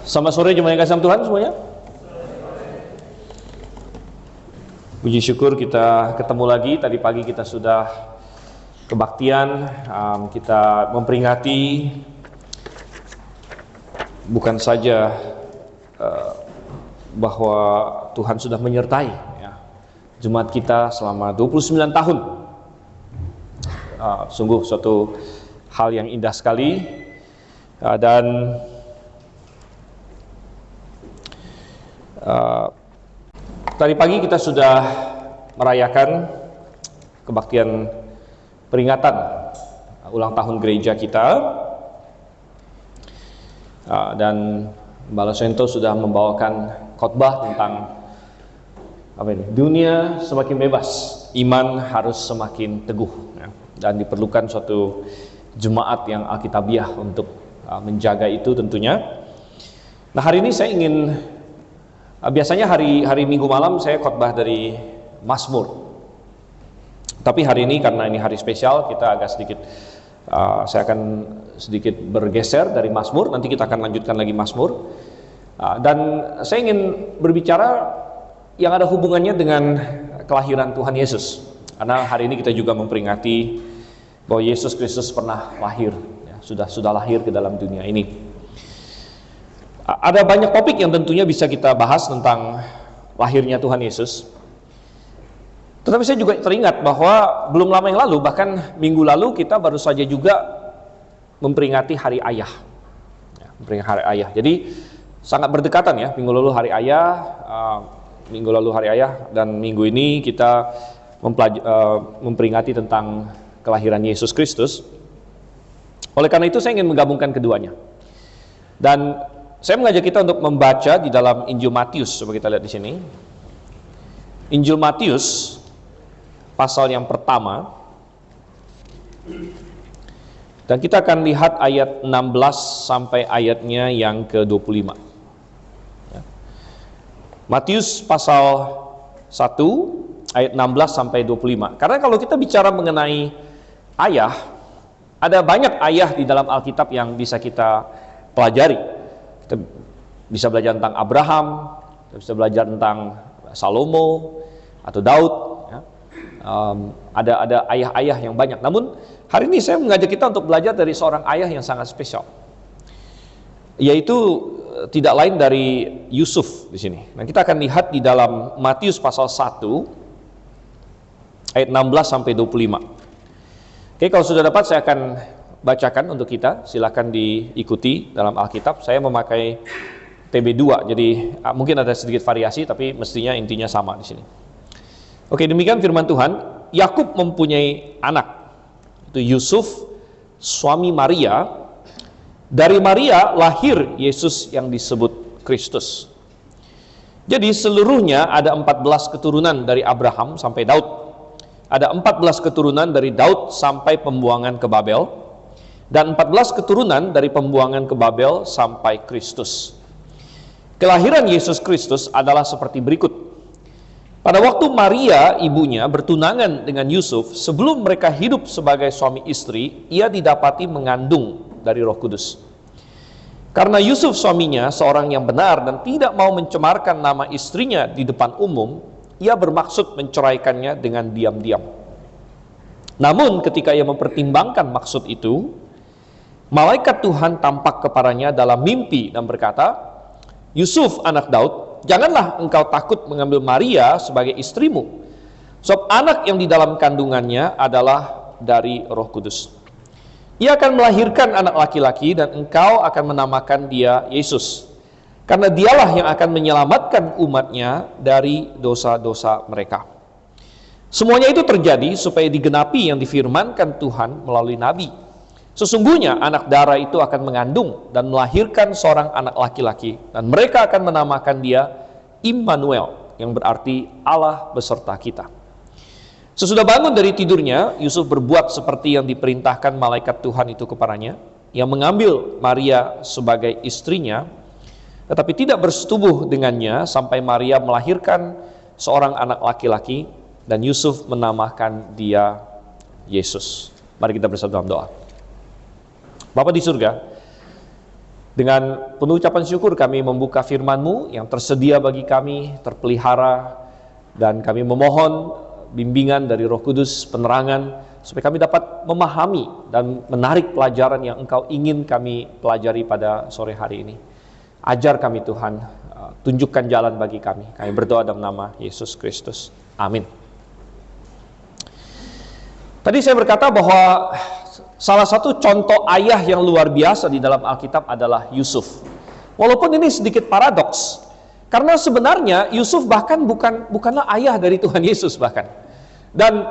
Selamat sore jemaat yang kasih Tuhan semuanya. Puji syukur kita ketemu lagi. Tadi pagi kita sudah kebaktian, kita memperingati bukan saja bahwa Tuhan sudah menyertai jemaat kita selama 29 tahun. Sungguh suatu hal yang indah sekali, dan tadi pagi kita sudah merayakan kebaktian peringatan ulang tahun gereja kita, dan Mbak Losento sudah membawakan khotbah tentang dunia semakin bebas, iman harus semakin teguh, dan diperlukan suatu jemaat yang alkitabiah untuk menjaga itu tentunya. Nah, hari ini saya ingin, biasanya hari Minggu malam saya khotbah dari Mazmur, tapi hari ini karena ini hari spesial kita agak sedikit, saya akan sedikit bergeser dari Mazmur. Nanti kita akan lanjutkan lagi Mazmur, dan saya ingin berbicara yang ada hubungannya dengan kelahiran Tuhan Yesus, karena hari ini kita juga memperingati bahwa Yesus Kristus pernah lahir, sudah lahir ke dalam dunia ini. Ada banyak topik yang tentunya bisa kita bahas tentang lahirnya Tuhan Yesus. Tetapi saya juga teringat bahwa belum lama yang lalu, bahkan minggu lalu, kita baru saja juga memperingati Hari Ayah. Memperingati Hari Ayah. Jadi sangat berdekatan ya, minggu lalu Hari Ayah, dan minggu ini kita memperingati tentang kelahiran Yesus Kristus. Oleh karena itu saya ingin menggabungkan keduanya. Dan saya mengajak kita untuk membaca di dalam Injil Matius. Coba kita lihat di sini. Injil Matius pasal yang pertama. Dan kita akan lihat ayat 16 sampai ayatnya yang ke-25. Matius pasal 1 ayat 16 sampai 25. Karena kalau kita bicara mengenai ayah, ada banyak ayah di dalam Alkitab yang bisa kita pelajari. Kita bisa belajar tentang Abraham, kita bisa belajar tentang Salomo atau Daud. Ada ayah-ayah yang banyak. Namun hari ini saya mengajak kita untuk belajar dari seorang ayah yang sangat spesial, yaitu tidak lain dari Yusuf di sini. Nah, kita akan lihat di dalam Matius pasal 1 ayat 16 sampai 25. Oke, kalau sudah dapat saya akan bacakan untuk kita. Silakan diikuti dalam Alkitab. Saya memakai TB2, jadi mungkin ada sedikit variasi, tapi mestinya intinya sama di sini. Oke, demikian firman Tuhan. Yakub mempunyai anak, itu Yusuf, suami Maria. Dari Maria lahir Yesus yang disebut Kristus. Jadi seluruhnya ada 14 keturunan dari Abraham sampai Daud. Ada 14 keturunan dari Daud sampai pembuangan ke Babel, dan 14 keturunan dari pembuangan ke Babel sampai Kristus. Kelahiran Yesus Kristus adalah seperti berikut. Pada waktu Maria ibunya bertunangan dengan Yusuf, sebelum mereka hidup sebagai suami istri, ia didapati mengandung dari Roh Kudus. Karena Yusuf suaminya seorang yang benar dan tidak mau mencemarkan nama istrinya di depan umum, ia bermaksud menceraikannya dengan diam-diam. Namun ketika ia mempertimbangkan maksud itu, malaikat Tuhan tampak kepadanya dalam mimpi dan berkata, "Yusuf anak Daud, janganlah engkau takut mengambil Maria sebagai istrimu, sebab anak yang di dalam kandungannya adalah dari Roh Kudus. Ia akan melahirkan anak laki-laki dan engkau akan menamakan dia Yesus, karena dialah yang akan menyelamatkan umatnya dari dosa-dosa mereka." Semuanya itu terjadi supaya digenapi yang difirmankan Tuhan melalui nabi. Sesungguhnya anak darah itu akan mengandung dan melahirkan seorang anak laki-laki, dan mereka akan menamakan dia Immanuel, yang berarti Allah beserta kita. Sesudah bangun dari tidurnya, Yusuf berbuat seperti yang diperintahkan malaikat Tuhan itu kepadanya, yang mengambil Maria sebagai istrinya, tetapi tidak bersetubuh dengannya sampai Maria melahirkan seorang anak laki-laki, dan Yusuf menamakan dia Yesus. Mari kita bersatu dalam doa. Bapa di surga, Dengan penuh ucapan syukur kami membuka firman-Mu yang tersedia bagi kami, terpelihara, dan kami memohon bimbingan dari Roh Kudus, penerangan, supaya kami dapat memahami dan menarik pelajaran yang Engkau ingin kami pelajari pada sore hari ini. Ajar kami Tuhan, tunjukkan jalan bagi kami. Kami berdoa dalam nama Yesus Kristus. Amin. Tadi saya berkata bahwa salah satu contoh ayah yang luar biasa di dalam Alkitab adalah Yusuf. Walaupun ini sedikit paradoks, karena sebenarnya Yusuf bahkan bukanlah ayah dari Tuhan Yesus bahkan. Dan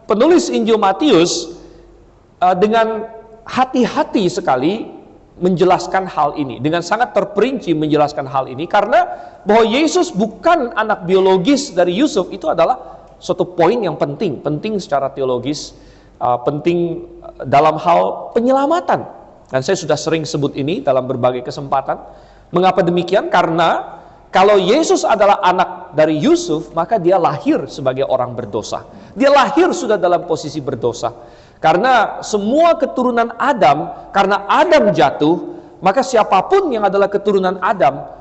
penulis Injil Matius dengan hati-hati sekali menjelaskan hal ini, dengan sangat terperinci menjelaskan hal ini, karena bahwa Yesus bukan anak biologis dari Yusuf itu adalah suatu poin yang penting secara teologis, penting dalam hal penyelamatan. Dan saya sudah sering sebut ini dalam berbagai kesempatan. Mengapa demikian? Karena kalau Yesus adalah anak dari Yusuf, maka dia lahir sebagai orang berdosa. Dia lahir sudah dalam posisi berdosa. Karena semua keturunan Adam, karena Adam jatuh, maka siapapun yang adalah keturunan Adam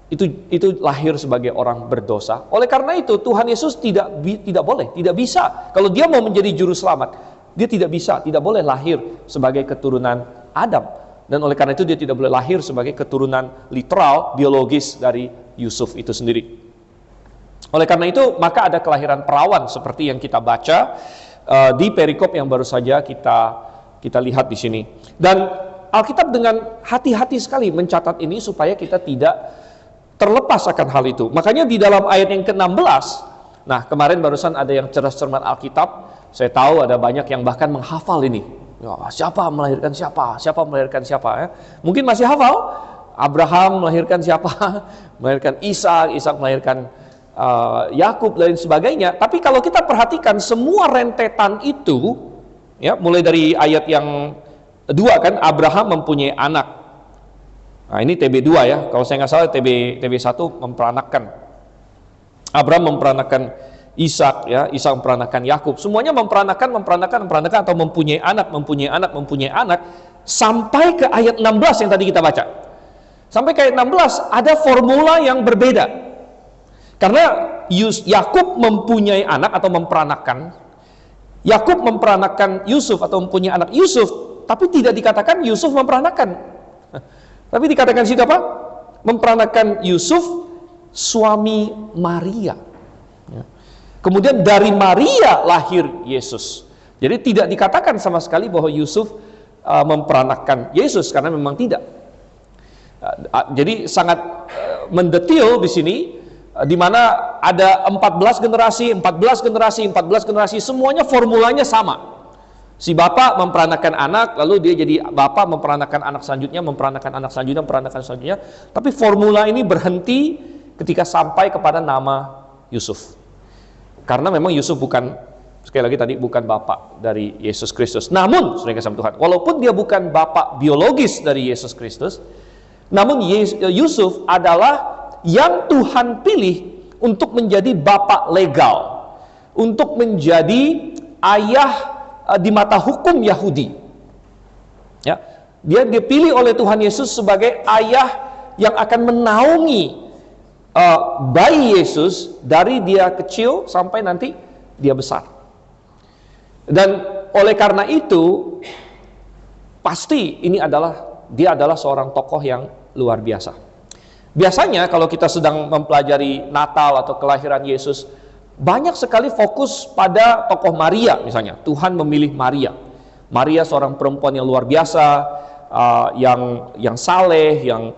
itu lahir sebagai orang berdosa. Oleh karena itu Tuhan Yesus tidak boleh, tidak bisa. Kalau dia mau menjadi juru selamat, dia tidak bisa, tidak boleh lahir sebagai keturunan Adam. Dan oleh karena itu dia tidak boleh lahir sebagai keturunan literal, biologis dari Yusuf itu sendiri. Oleh karena itu maka ada kelahiran perawan seperti yang kita baca di perikop yang baru saja kita lihat di sini. Dan Alkitab dengan hati-hati sekali mencatat ini supaya kita tidak terlepas akan hal itu. Makanya di dalam ayat yang ke-16, nah kemarin barusan ada yang cerdas cermat Alkitab, saya tahu ada banyak yang bahkan menghafal ini. Ya, siapa melahirkan siapa, siapa melahirkan siapa ya. Mungkin masih hafal, Abraham melahirkan siapa, melahirkan Ishak, Ishak melahirkan Yakub dan sebagainya. Tapi kalau kita perhatikan semua rentetan itu, ya mulai dari ayat yang 2 kan, Abraham mempunyai anak. Nah ini TB2 ya, kalau saya nggak salah TB1 memperanakkan. Abraham memperanakkan Ishak ya, Ishak memperanakkan Yakub. Semuanya memperanakkan atau mempunyai anak sampai ke ayat 16 yang tadi kita baca. Sampai ke ayat 16 ada formula yang berbeda. Karena Yakub mempunyai anak atau memperanakkan. Yakub memperanakkan Yusuf atau mempunyai anak Yusuf, tapi tidak dikatakan Yusuf memperanakkan. Tapi dikatakan situ apa? Memperanakkan Yusuf, suami Maria. Kemudian dari Maria lahir Yesus. Jadi tidak dikatakan sama sekali bahwa Yusuf memperanakkan Yesus, karena memang tidak. Jadi sangat mendetil di sini, di mana ada 14 generasi, semuanya formulanya sama. Si bapak memperanakan anak, lalu dia jadi bapak memperanakan anak selanjutnya, tapi formula ini berhenti ketika sampai kepada nama Yusuf. Karena memang Yusuf bukan, sekali lagi tadi, bukan bapak dari Yesus Kristus. Namun, saudara kasih Tuhan, walaupun dia bukan bapak biologis dari Yesus Kristus, namun Yusuf adalah yang Tuhan pilih untuk menjadi bapak legal, untuk menjadi ayah di mata hukum Yahudi. Ya, dia dipilih oleh Tuhan Yesus sebagai ayah yang akan menaungi bayi Yesus dari dia kecil sampai nanti dia besar. Dan oleh karena itu pasti dia adalah seorang tokoh yang luar biasa. Biasanya kalau kita sedang mempelajari Natal atau kelahiran Yesus, banyak sekali fokus pada tokoh Maria misalnya. Tuhan memilih Maria. Maria seorang perempuan yang luar biasa, yang saleh, yang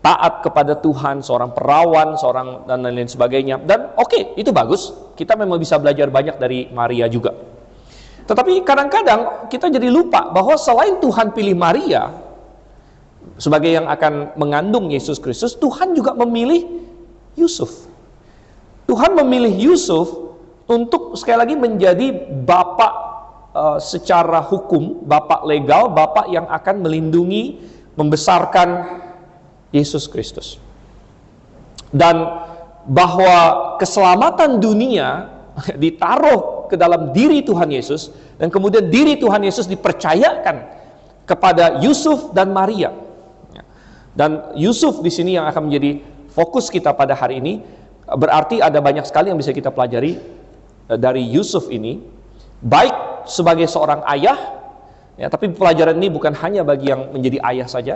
taat kepada Tuhan, seorang perawan, dan lain-lain sebagainya. Dan oke, itu bagus. Kita memang bisa belajar banyak dari Maria juga. Tetapi kadang-kadang kita jadi lupa bahwa selain Tuhan pilih Maria sebagai yang akan mengandung Yesus Kristus, Tuhan juga memilih Yusuf. Tuhan memilih Yusuf untuk sekali lagi menjadi bapak secara hukum, bapak legal, bapak yang akan melindungi, membesarkan Yesus Kristus. Dan bahwa keselamatan dunia ditaruh ke dalam diri Tuhan Yesus, dan kemudian diri Tuhan Yesus dipercayakan kepada Yusuf dan Maria. Dan Yusuf di sini yang akan menjadi fokus kita pada hari ini. Berarti ada banyak sekali yang bisa kita pelajari dari Yusuf ini, baik sebagai seorang ayah, ya, tapi pelajaran ini bukan hanya bagi yang menjadi ayah saja,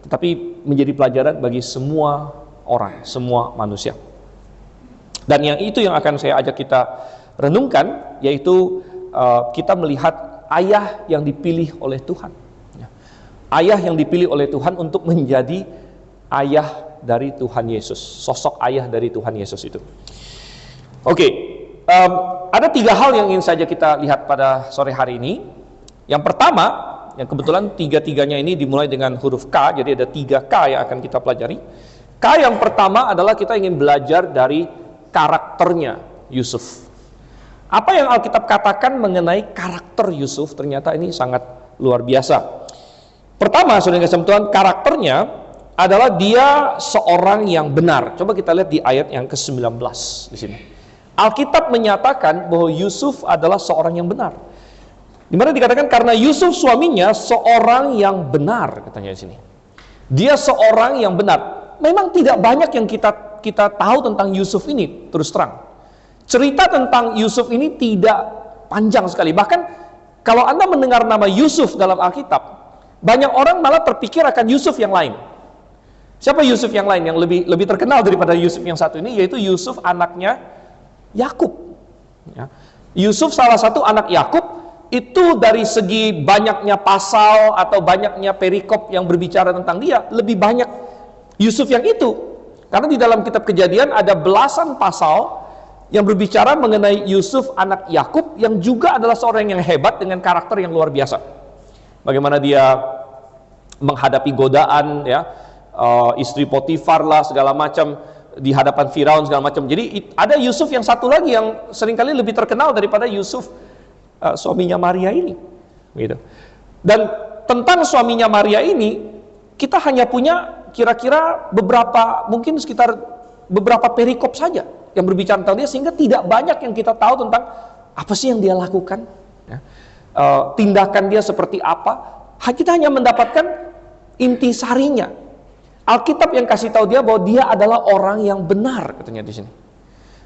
tetapi menjadi pelajaran bagi semua orang, semua manusia. Dan yang itu yang akan saya ajak kita renungkan, yaitu kita melihat ayah yang dipilih oleh Tuhan. Ayah yang dipilih oleh Tuhan untuk menjadi ayah dari Tuhan Yesus. Sosok ayah dari Tuhan Yesus itu. Oke, ada 3 hal yang ingin saja kita lihat pada sore hari ini. Yang pertama, yang kebetulan 3-3-nya ini dimulai dengan huruf K, jadi ada 3 K yang akan kita pelajari. K yang pertama adalah kita ingin belajar dari karakternya Yusuf. Apa yang Alkitab katakan mengenai karakter Yusuf, ternyata ini sangat luar biasa. Pertama, saudara kasih Tuhan, karakternya adalah dia seorang yang benar. Coba kita lihat di ayat yang ke-19 di sini. Alkitab menyatakan bahwa Yusuf adalah seorang yang benar. Di mana dikatakan karena Yusuf suaminya seorang yang benar, katanya di sini. Dia seorang yang benar. Memang tidak banyak yang kita tahu tentang Yusuf ini, terus terang. Cerita tentang Yusuf ini tidak panjang sekali. Bahkan kalau Anda mendengar nama Yusuf dalam Alkitab, banyak orang malah terpikir akan Yusuf yang lain. Siapa Yusuf yang lain yang lebih terkenal daripada Yusuf yang satu ini? Yaitu Yusuf anaknya Yakub. Ya. Yusuf salah satu anak Yakub. Itu dari segi banyaknya pasal atau banyaknya perikop yang berbicara tentang dia, lebih banyak Yusuf yang itu. Karena di dalam kitab Kejadian ada belasan pasal yang berbicara mengenai Yusuf anak Yakub yang juga adalah seorang yang hebat dengan karakter yang luar biasa. Bagaimana dia menghadapi godaan, ya, istri Potifar lah segala macam di hadapan Firaun segala macam. Jadi ada Yusuf yang satu lagi yang seringkali lebih terkenal daripada Yusuf suaminya Maria ini, gitu. Dan tentang suaminya Maria ini kita hanya punya kira-kira mungkin sekitar beberapa perikop saja yang berbicara tentang dia, sehingga tidak banyak yang kita tahu tentang apa sih yang dia lakukan, ya. Tindakan dia seperti apa. Kita hanya mendapatkan intisarinya. Alkitab yang kasih tahu dia bahwa dia adalah orang yang benar, katanya di sini.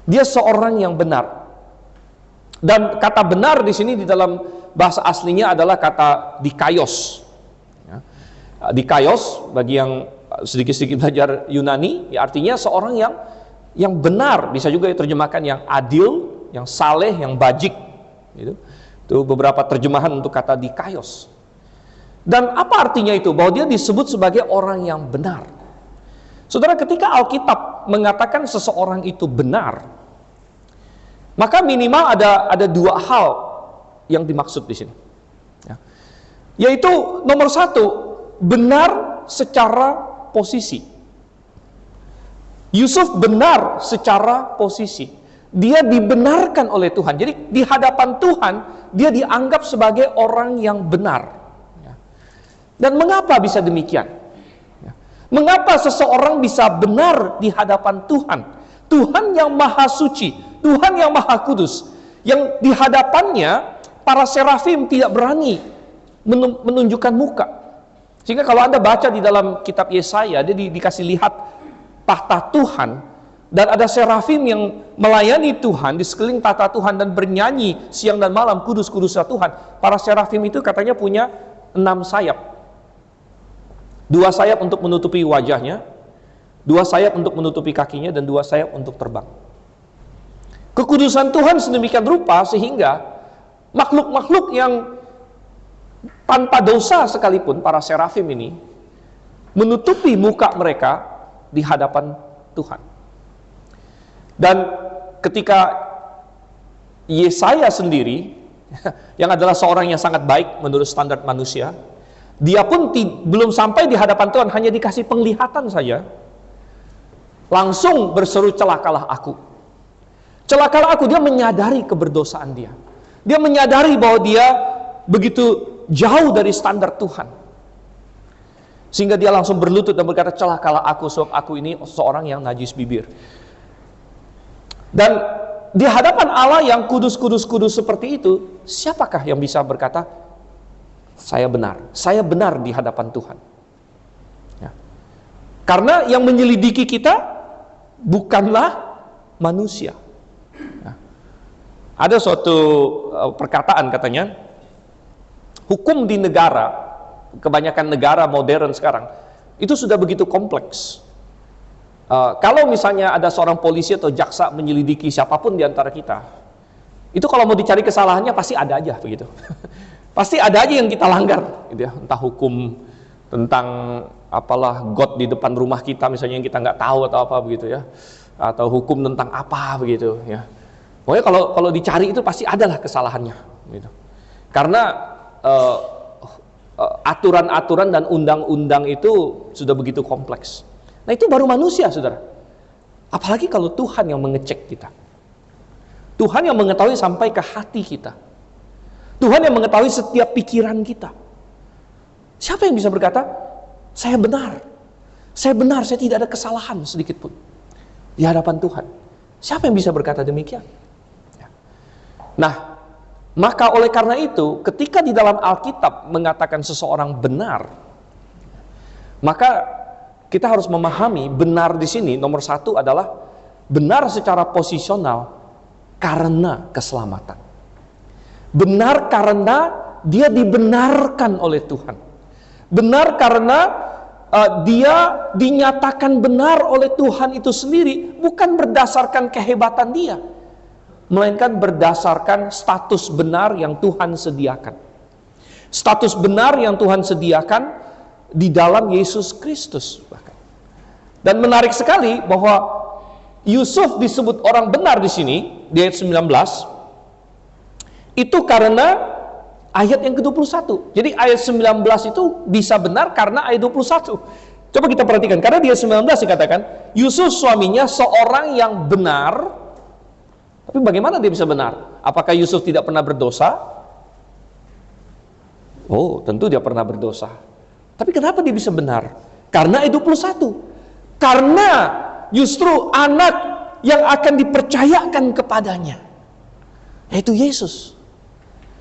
Dia seorang yang benar. Dan kata benar di sini di dalam bahasa aslinya adalah kata dikaios. Ya. Dikaios bagi yang sedikit-sedikit belajar Yunani, ya artinya seorang yang benar, bisa juga diterjemahkan yang adil, yang saleh, yang bajik, gitu. Itu beberapa terjemahan untuk kata dikaios. Dan apa artinya itu? Bahwa dia disebut sebagai orang yang benar. Saudara, ketika Alkitab mengatakan seseorang itu benar, maka minimal ada 2 hal yang dimaksud di sini, ya. Yaitu nomor 1, benar secara posisi. Yusuf benar secara posisi. Dia dibenarkan oleh Tuhan. Jadi di hadapan Tuhan dia dianggap sebagai orang yang benar. Dan mengapa bisa demikian? Mengapa seseorang bisa benar di hadapan Tuhan? Tuhan yang maha suci, Tuhan yang maha kudus, yang di hadapannya para serafim tidak berani menunjukkan muka. Sehingga kalau Anda baca di dalam kitab Yesaya, dia dikasih lihat tahta Tuhan, dan ada serafim yang melayani Tuhan di sekeliling tahta Tuhan dan bernyanyi siang dan malam, kudus kudusnya Tuhan. Para serafim itu katanya punya 6 sayap. 2 sayap untuk menutupi wajahnya, 2 sayap untuk menutupi kakinya, dan 2 sayap untuk terbang. Kekudusan Tuhan sedemikian rupa sehingga makhluk-makhluk yang tanpa dosa sekalipun, para serafim ini menutupi muka mereka di hadapan Tuhan. Dan ketika Yesaya sendiri yang adalah seorang yang sangat baik menurut standar manusia, dia pun belum sampai di hadapan Tuhan, hanya dikasih penglihatan saja, langsung berseru, celakalah aku. Celakalah aku. Dia menyadari keberdosaan dia. Dia menyadari bahwa dia begitu jauh dari standar Tuhan. Sehingga dia langsung berlutut dan berkata, celakalah aku, sebab aku ini seorang yang najis bibir. Dan di hadapan Allah yang kudus-kudus seperti itu, siapakah yang bisa berkata, saya benar di hadapan Tuhan? Ya. Karena yang menyelidiki kita bukanlah manusia. Nah, ada suatu perkataan katanya, hukum di negara, kebanyakan negara modern sekarang, itu sudah begitu kompleks. Kalau misalnya ada seorang polisi atau jaksa menyelidiki siapapun di antara kita, itu kalau mau dicari kesalahannya pasti ada aja begitu. Pasti ada aja yang kita langgar, gitu ya. Entah hukum tentang apalah God di depan rumah kita misalnya yang kita nggak tahu atau apa begitu ya, atau hukum tentang apa begitu ya. Pokoknya kalau dicari itu pasti adalah kesalahannya, gitu. Karena aturan-aturan dan undang-undang itu sudah begitu kompleks. Nah itu baru manusia, saudara. Apalagi kalau Tuhan yang mengecek kita. Tuhan yang mengetahui sampai ke hati kita. Tuhan yang mengetahui setiap pikiran kita. Siapa yang bisa berkata, saya benar, saya tidak ada kesalahan sedikit pun di hadapan Tuhan? Siapa yang bisa berkata demikian? Nah, maka oleh karena itu, ketika di dalam Alkitab mengatakan seseorang benar, maka kita harus memahami benar di sini nomor satu adalah benar secara posisional karena keselamatan. Benar karena dia dibenarkan oleh Tuhan. Benar karena dia dinyatakan benar oleh Tuhan itu sendiri, bukan berdasarkan kehebatan dia, melainkan berdasarkan status benar yang Tuhan sediakan. Status benar yang Tuhan sediakan di dalam Yesus Kristus bahkan. Dan menarik sekali bahwa Yusuf disebut orang benar di sini di ayat 19 itu karena ayat yang ke-21. Jadi ayat 19 itu bisa benar karena ayat 21. Coba kita perhatikan, karena di ayat 19 dikatakan Yusuf suaminya seorang yang benar. Tapi bagaimana dia bisa benar? Apakah Yusuf tidak pernah berdosa? Oh, tentu dia pernah berdosa. Tapi kenapa dia bisa benar? Karena ayat 21. Karena justru anak yang akan dipercayakan kepadanya, yaitu Yesus.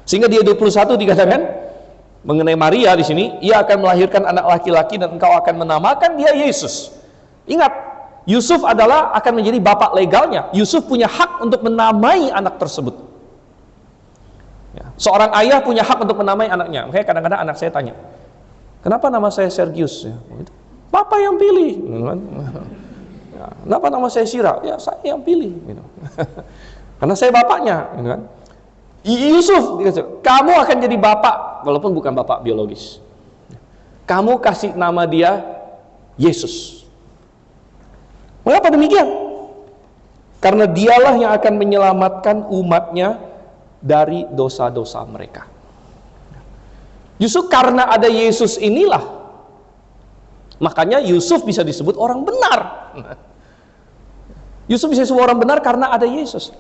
Sehingga di ayat 21 dikatakan mengenai Maria di sini, ia akan melahirkan anak laki-laki dan engkau akan menamakan dia Yesus. Ingat, Yusuf adalah akan menjadi bapak legalnya. Yusuf punya hak untuk menamai anak tersebut. Ya, seorang ayah punya hak untuk menamai anaknya. Makanya kadang-kadang anak saya tanya, kenapa nama saya Sergius? Ya, Bapak yang pilih. Ya, kenapa nama saya Syira? Ya saya yang pilih. Karena saya bapaknya. Yusuf, kamu akan jadi bapak, walaupun bukan bapak biologis. Kamu kasih nama dia Yesus. Mengapa demikian? Karena dialah yang akan menyelamatkan umatnya dari dosa-dosa mereka. Justru karena ada Yesus inilah, makanya Yusuf bisa disebut orang benar. Yusuf bisa disebut orang benar karena ada Yesus.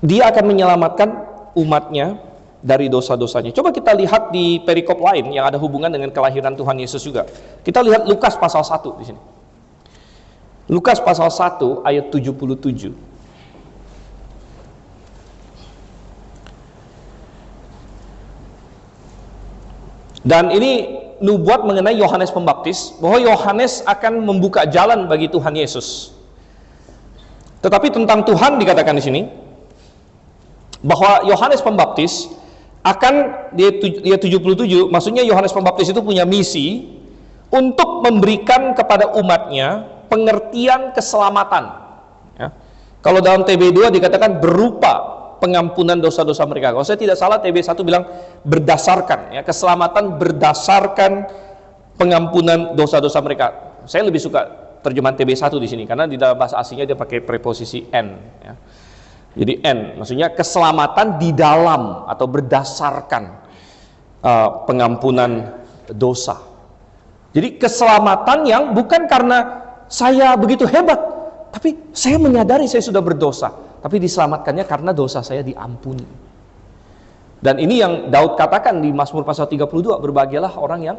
Dia akan menyelamatkan umatnya dari dosa-dosanya. Coba kita lihat di perikop lain yang ada hubungan dengan kelahiran Tuhan Yesus juga. Kita lihat Lukas pasal 1 di sini. Lukas pasal 1 ayat 77. Dan ini nubuat mengenai Yohanes Pembaptis, bahwa Yohanes akan membuka jalan bagi Tuhan Yesus. Tetapi tentang Tuhan dikatakan di sini bahwa Yohanes Pembaptis akan dia 77, maksudnya Yohanes Pembaptis itu punya misi untuk memberikan kepada umatnya pengertian keselamatan. Ya. Kalau dalam TB2 dikatakan berupa pengampunan dosa-dosa mereka. Kalau saya tidak salah TB1 bilang berdasarkan, ya, keselamatan berdasarkan pengampunan dosa-dosa mereka. Saya lebih suka terjemahan TB1 di sini karena di dalam bahasa aslinya dia pakai preposisi N. Ya. Jadi N, maksudnya keselamatan di dalam atau berdasarkan pengampunan dosa. Jadi keselamatan yang bukan karena saya begitu hebat, tapi saya menyadari saya sudah berdosa, tapi diselamatkannya karena dosa saya diampuni. Dan ini yang Daud katakan di Mazmur pasal 32, berbahagialah orang yang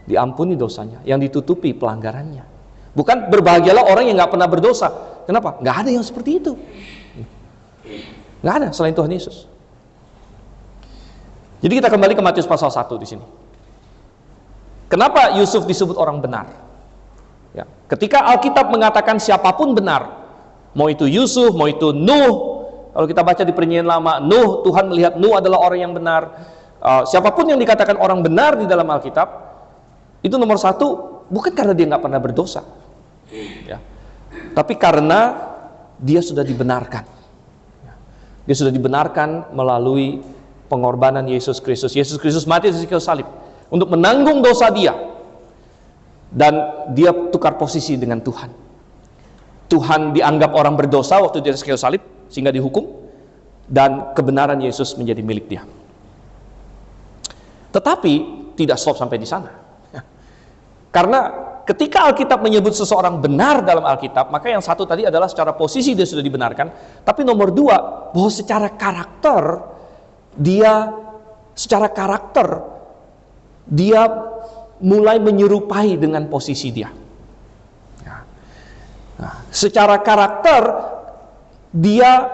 diampuni dosanya, yang ditutupi pelanggarannya. Bukan berbahagialah orang yang nggak pernah berdosa. Kenapa? Nggak ada yang seperti itu. Nggak ada selain Tuhan Yesus. Jadi kita kembali ke Matius pasal 1 di sini. Kenapa Yusuf disebut orang benar? Ya, ketika Alkitab mengatakan siapapun benar, mau itu Yusuf, mau itu Nuh, kalau kita baca di Perjanjian Lama, Nuh, Tuhan melihat Nuh adalah orang yang benar. Siapapun yang dikatakan orang benar di dalam Alkitab, itu nomor satu, bukan karena dia nggak pernah berdosa, ya, tapi karena dia sudah dibenarkan. Dia sudah dibenarkan melalui pengorbanan Yesus Kristus. Yesus Kristus mati di kayu salib untuk menanggung dosa dia, dan dia tukar posisi dengan Tuhan. Tuhan dianggap orang berdosa waktu di atas kayu salib sehingga dihukum, dan kebenaran Yesus menjadi milik dia. Tetapi tidak stop sampai di sana. Karena ketika Alkitab menyebut seseorang benar dalam Alkitab, maka yang satu tadi adalah secara posisi dia sudah dibenarkan, tapi nomor dua, bahwa secara karakter dia mulai menyerupai dengan posisi dia. Nah, secara karakter dia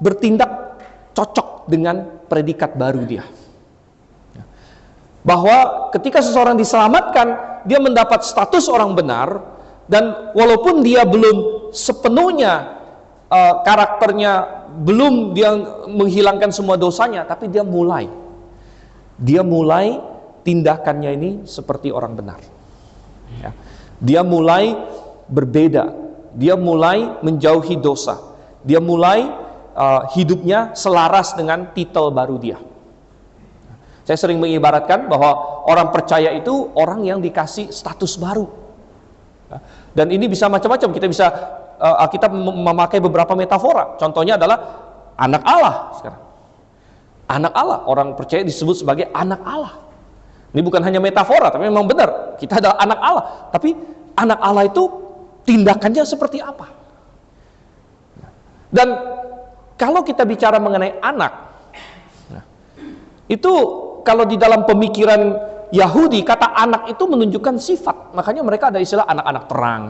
bertindak cocok dengan predikat baru dia. Bahwa ketika seseorang diselamatkan, dia mendapat status orang benar, dan walaupun dia belum sepenuhnya karakternya, belum dia menghilangkan semua dosanya, tapi dia mulai tindakannya ini seperti orang benar. Ya. Dia mulai berbeda, dia mulai menjauhi dosa, dia mulai hidupnya selaras dengan titel baru dia. Saya sering mengibaratkan bahwa orang percaya itu orang yang dikasih status baru. Dan ini bisa macam-macam. Kita bisa, kita memakai beberapa metafora. Contohnya adalah anak Allah sekarang. Anak Allah, orang percaya disebut sebagai anak Allah. Ini bukan hanya metafora, tapi memang benar. Kita adalah anak Allah. Tapi anak Allah itu tindakannya seperti apa? Dan kalau kita bicara mengenai anak, itu kalau di dalam pemikiran Yahudi, kata anak itu menunjukkan sifat. Makanya mereka ada istilah anak-anak terang,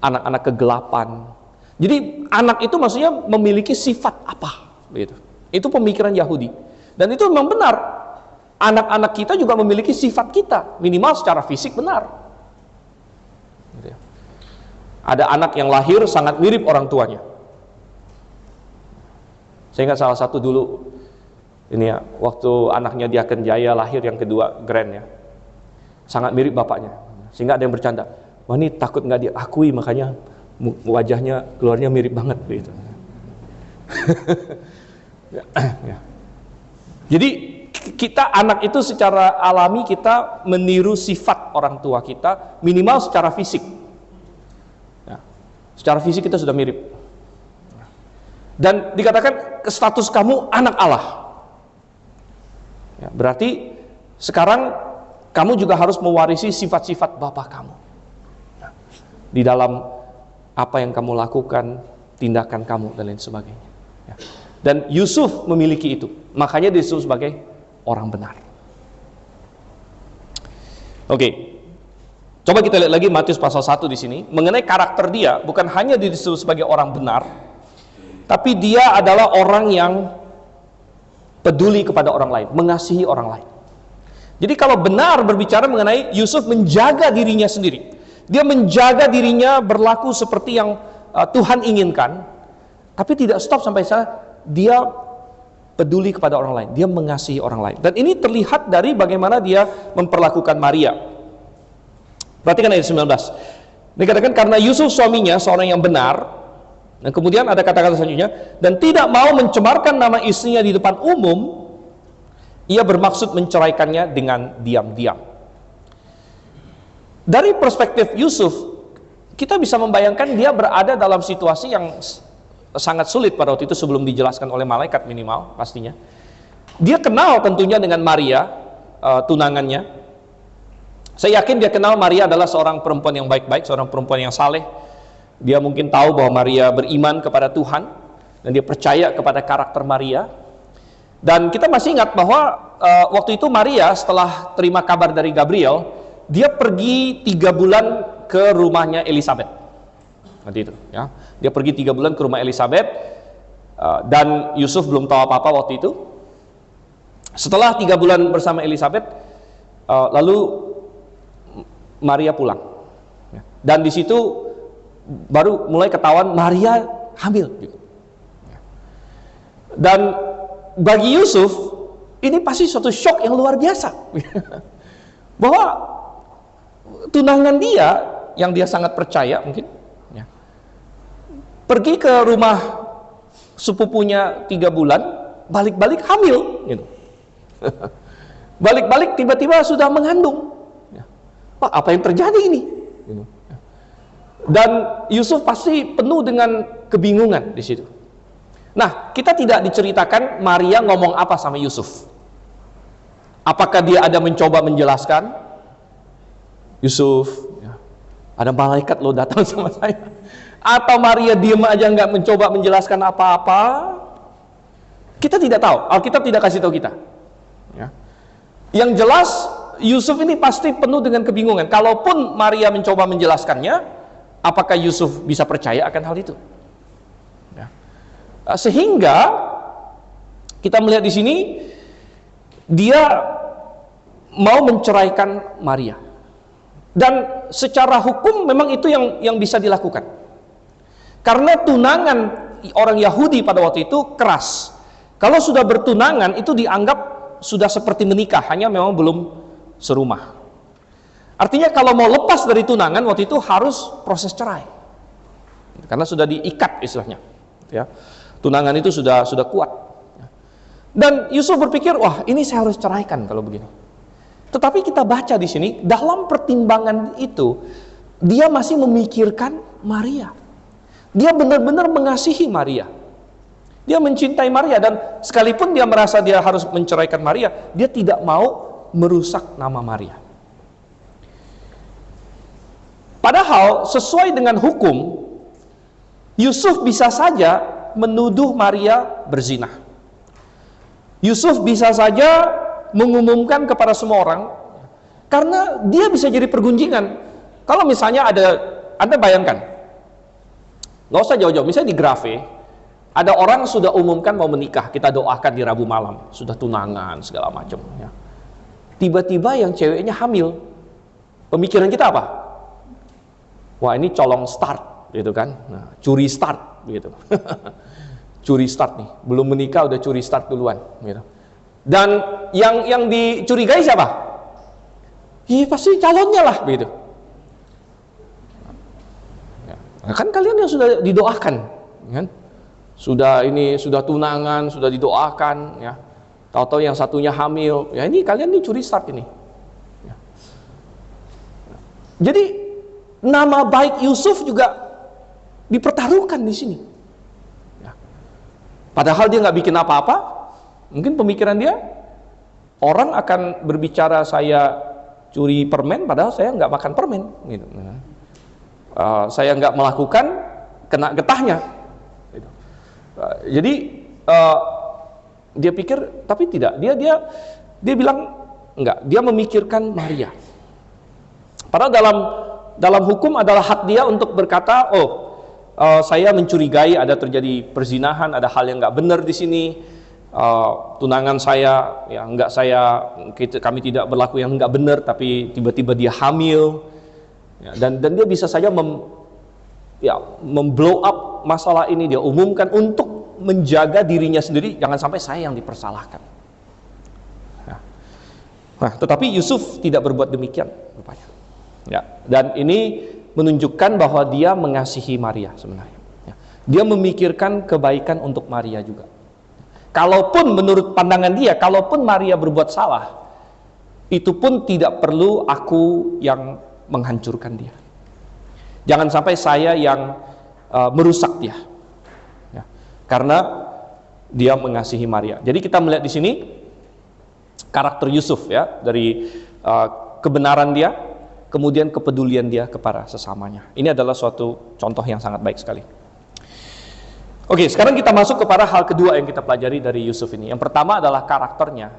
anak-anak kegelapan. Jadi anak itu maksudnya memiliki sifat apa, begitu. Itu pemikiran Yahudi. Dan itu memang benar. Anak-anak kita juga memiliki sifat kita, minimal secara fisik benar. Ada anak yang lahir sangat mirip orang tuanya. Saya ingat salah satu dulu, ini ya, waktu anaknya Diaken Jaya lahir yang kedua, Grand ya, sangat mirip bapaknya, sehingga ada yang bercanda, wah ini takut nggak diakui makanya wajahnya keluarnya mirip banget gitu. Ya. Jadi kita anak itu secara alami kita meniru sifat orang tua kita, minimal secara fisik. Ya. Secara fisik kita sudah mirip. Dan dikatakan status kamu anak Allah. Ya, berarti sekarang kamu juga harus mewarisi sifat-sifat Bapa kamu. Nah, di dalam apa yang kamu lakukan, tindakan kamu, dan lain sebagainya. Ya. Dan Yusuf memiliki itu. Makanya disebut sebagai orang benar. Oke. Coba kita lihat lagi Matius pasal 1 di sini. Mengenai karakter dia, bukan hanya disebut sebagai orang benar, tapi dia adalah orang yang peduli kepada orang lain, mengasihi orang lain. Jadi kalau benar berbicara mengenai Yusuf menjaga dirinya sendiri, dia menjaga dirinya berlaku seperti yang Tuhan inginkan, tapi tidak stop sampai sana. Dia peduli kepada orang lain, dia mengasihi orang lain. Dan ini terlihat dari bagaimana dia memperlakukan Maria. Perhatikan ayat 19. Dikatakan karena Yusuf suaminya seorang yang benar. Dan kemudian ada kata-kata selanjutnya, dan tidak mau mencemarkan nama istrinya di depan umum, ia bermaksud menceraikannya dengan diam-diam. Dari perspektif Yusuf, kita bisa membayangkan dia berada dalam situasi yang sangat sulit pada waktu itu sebelum dijelaskan oleh malaikat minimal pastinya. Dia kenal tentunya dengan Maria, tunangannya. Saya yakin dia kenal Maria adalah seorang perempuan yang baik-baik, seorang perempuan yang saleh. Dia mungkin tahu bahwa Maria beriman kepada Tuhan, dan dia percaya kepada karakter Maria. Dan kita masih ingat bahwa waktu itu Maria setelah terima kabar dari Gabriel, dia pergi 3 bulan ke rumahnya Elizabeth. Nanti itu, ya. Dia pergi 3 bulan ke rumah Elizabeth, dan Yusuf belum tahu apa-apa waktu itu. Setelah 3 bulan bersama Elizabeth, lalu Maria pulang. Dan di situ baru mulai ketahuan Maria hamil. Dan bagi Yusuf ini pasti suatu shock yang luar biasa. Bahwa tunangan dia yang dia sangat percaya mungkin pergi ke rumah sepupunya 3 bulan, balik-balik hamil gitu. Balik-balik tiba-tiba sudah mengandung. Wah, apa yang terjadi ini? Dan Yusuf pasti penuh dengan kebingungan di situ. Nah, kita tidak diceritakan Maria ngomong apa sama Yusuf. Apakah dia ada mencoba menjelaskan? Yusuf, ada malaikat lo datang sama saya. Atau Maria diam aja nggak mencoba menjelaskan apa-apa? Kita tidak tahu. Alkitab tidak kasih tahu kita. Yang jelas Yusuf ini pasti penuh dengan kebingungan. Kalaupun Maria mencoba menjelaskannya, apakah Yusuf bisa percaya akan hal itu? Sehingga kita melihat di sini dia mau menceraikan Maria. Dan secara hukum memang itu yang bisa dilakukan. Karena tunangan orang Yahudi pada waktu itu keras. Kalau sudah bertunangan itu dianggap sudah seperti menikah, hanya memang belum serumah. Artinya kalau mau lepas dari tunangan waktu itu harus proses cerai. Karena sudah diikat istilahnya. Ya. Tunangan itu sudah kuat. Dan Yusuf berpikir, wah ini saya harus ceraikan kalau begini. Tetapi kita baca di sini, dalam pertimbangan itu dia masih memikirkan Maria. Dia benar-benar mengasihi Maria. Dia mencintai Maria, dan sekalipun dia merasa dia harus menceraikan Maria, dia tidak mau merusak nama Maria. Padahal sesuai dengan hukum, Yusuf bisa saja menuduh Maria berzina. Yusuf bisa saja mengumumkan kepada semua orang, karena dia bisa jadi pergunjingan. Kalau misalnya Anda bayangkan, nggak usah jauh-jauh, misalnya di Grave, ada orang sudah umumkan mau menikah, kita doakan di Rabu malam, sudah tunangan segala macam. Ya. Tiba-tiba yang ceweknya hamil, pemikiran kita apa? Wah ini colong start, gitu kan? Nah, curi start, gitu. Curi start nih, belum menikah udah curi start duluan, gitu. Dan yang dicurigai siapa? Iya pasti calonnya lah, begitu. Nah, kan kalian yang sudah didoakan, kan? Sudah tunangan, sudah didoakan, ya. Tahu-tahu yang satunya hamil, ya ini kalian nih curi start ini. Ya. Jadi nama baik Yusuf juga dipertaruhkan di sini. Ya. Padahal dia nggak bikin apa-apa, mungkin pemikiran dia orang akan berbicara saya curi permen, padahal saya nggak makan permen, gitu. Saya nggak melakukan, kena getahnya. Jadi dia pikir, tapi tidak. Dia bilang enggak. Dia memikirkan Maria. Padahal dalam hukum adalah hak dia untuk berkata, saya mencurigai ada terjadi perzinahan, ada hal yang nggak benar di sini. Tunangan saya, ya kami tidak berlaku yang nggak benar, tapi tiba-tiba dia hamil. Ya, dan dia bisa saja memblow up masalah ini, dia umumkan untuk menjaga dirinya sendiri, jangan sampai saya yang dipersalahkan. Ya. Nah, tetapi Yusuf tidak berbuat demikian rupanya. Ya, dan ini menunjukkan bahwa dia mengasihi Maria sebenarnya. Ya. Dia memikirkan kebaikan untuk Maria juga. Kalaupun menurut pandangan dia, kalaupun Maria berbuat salah, itu pun tidak perlu aku yang menghancurkan dia. Jangan sampai saya yang merusak dia. Ya. Karena dia mengasihi Maria. Jadi kita melihat di sini karakter Yusuf, ya, dari kebenaran dia, kemudian kepedulian dia kepada sesamanya. Ini adalah suatu contoh yang sangat baik sekali. Oke, sekarang kita masuk kepada hal kedua yang kita pelajari dari Yusuf ini. Yang pertama adalah karakternya.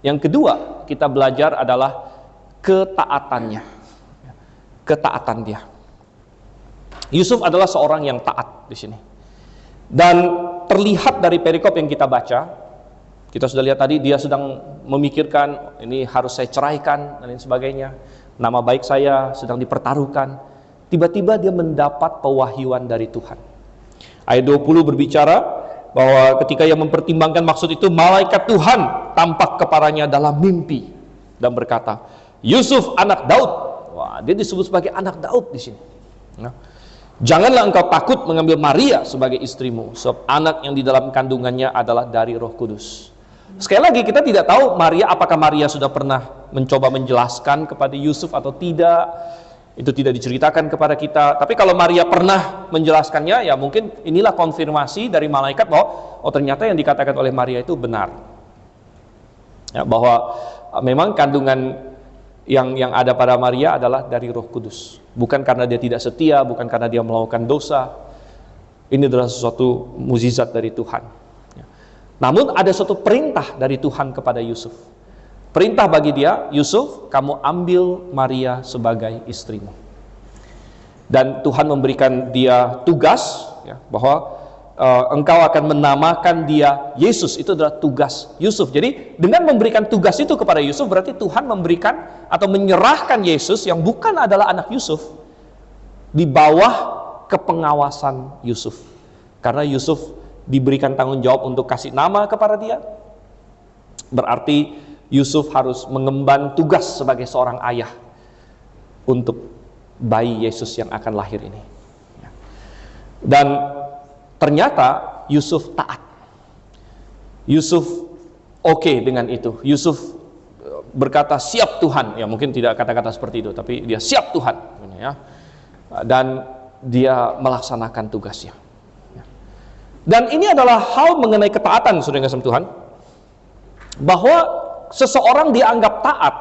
Yang kedua kita belajar adalah ketaatannya. Ketaatan dia. Yusuf adalah seorang yang taat di sini. Dan terlihat dari perikop yang kita baca, kita sudah lihat tadi dia sedang memikirkan ini harus saya ceraikan dan lain sebagainya. nama baik saya sedang dipertaruhkan. Tiba-tiba dia mendapat pewahyuan dari Tuhan. Ayat 20 berbicara bahwa ketika ia mempertimbangkan maksud itu, malaikat Tuhan tampak kepadanya dalam mimpi dan berkata, Yusuf anak Daud. Wah, dia disebut sebagai anak Daud di sini. Nah, janganlah engkau takut mengambil Maria sebagai istrimu, sebab anak yang di dalam kandungannya adalah dari Roh Kudus. Sekali lagi, kita tidak tahu apakah Maria sudah pernah mencoba menjelaskan kepada Yusuf atau tidak. Itu tidak diceritakan kepada kita. Tapi kalau Maria pernah menjelaskannya, ya mungkin inilah konfirmasi dari malaikat bahwa ternyata yang dikatakan oleh Maria itu benar. Ya, bahwa memang kandungan yang ada pada Maria adalah dari Roh Kudus. Bukan karena dia tidak setia, bukan karena dia melakukan dosa. Ini adalah sesuatu mukjizat dari Tuhan. Ya. Namun ada suatu perintah dari Tuhan kepada Yusuf. Perintah bagi dia, Yusuf, kamu ambil Maria sebagai istrimu. Dan Tuhan memberikan dia tugas, ya, bahwa engkau akan menamakan dia Yesus. Itu adalah tugas Yusuf. Jadi dengan memberikan tugas itu kepada Yusuf, berarti Tuhan memberikan atau menyerahkan Yesus yang bukan adalah anak Yusuf di bawah kepengawasan Yusuf. Karena Yusuf diberikan tanggung jawab untuk kasih nama kepada dia, berarti Yusuf harus mengemban tugas sebagai seorang ayah untuk bayi Yesus yang akan lahir ini. Dan ternyata Yusuf taat. Yusuf oke dengan itu. Yusuf berkata, siap Tuhan. Ya mungkin tidak kata-kata seperti itu, tapi dia siap Tuhan. Ya. Dan dia melaksanakan tugasnya. Dan ini adalah hal mengenai ketaatan, saudara kasih Tuhan, bahwa seseorang dianggap taat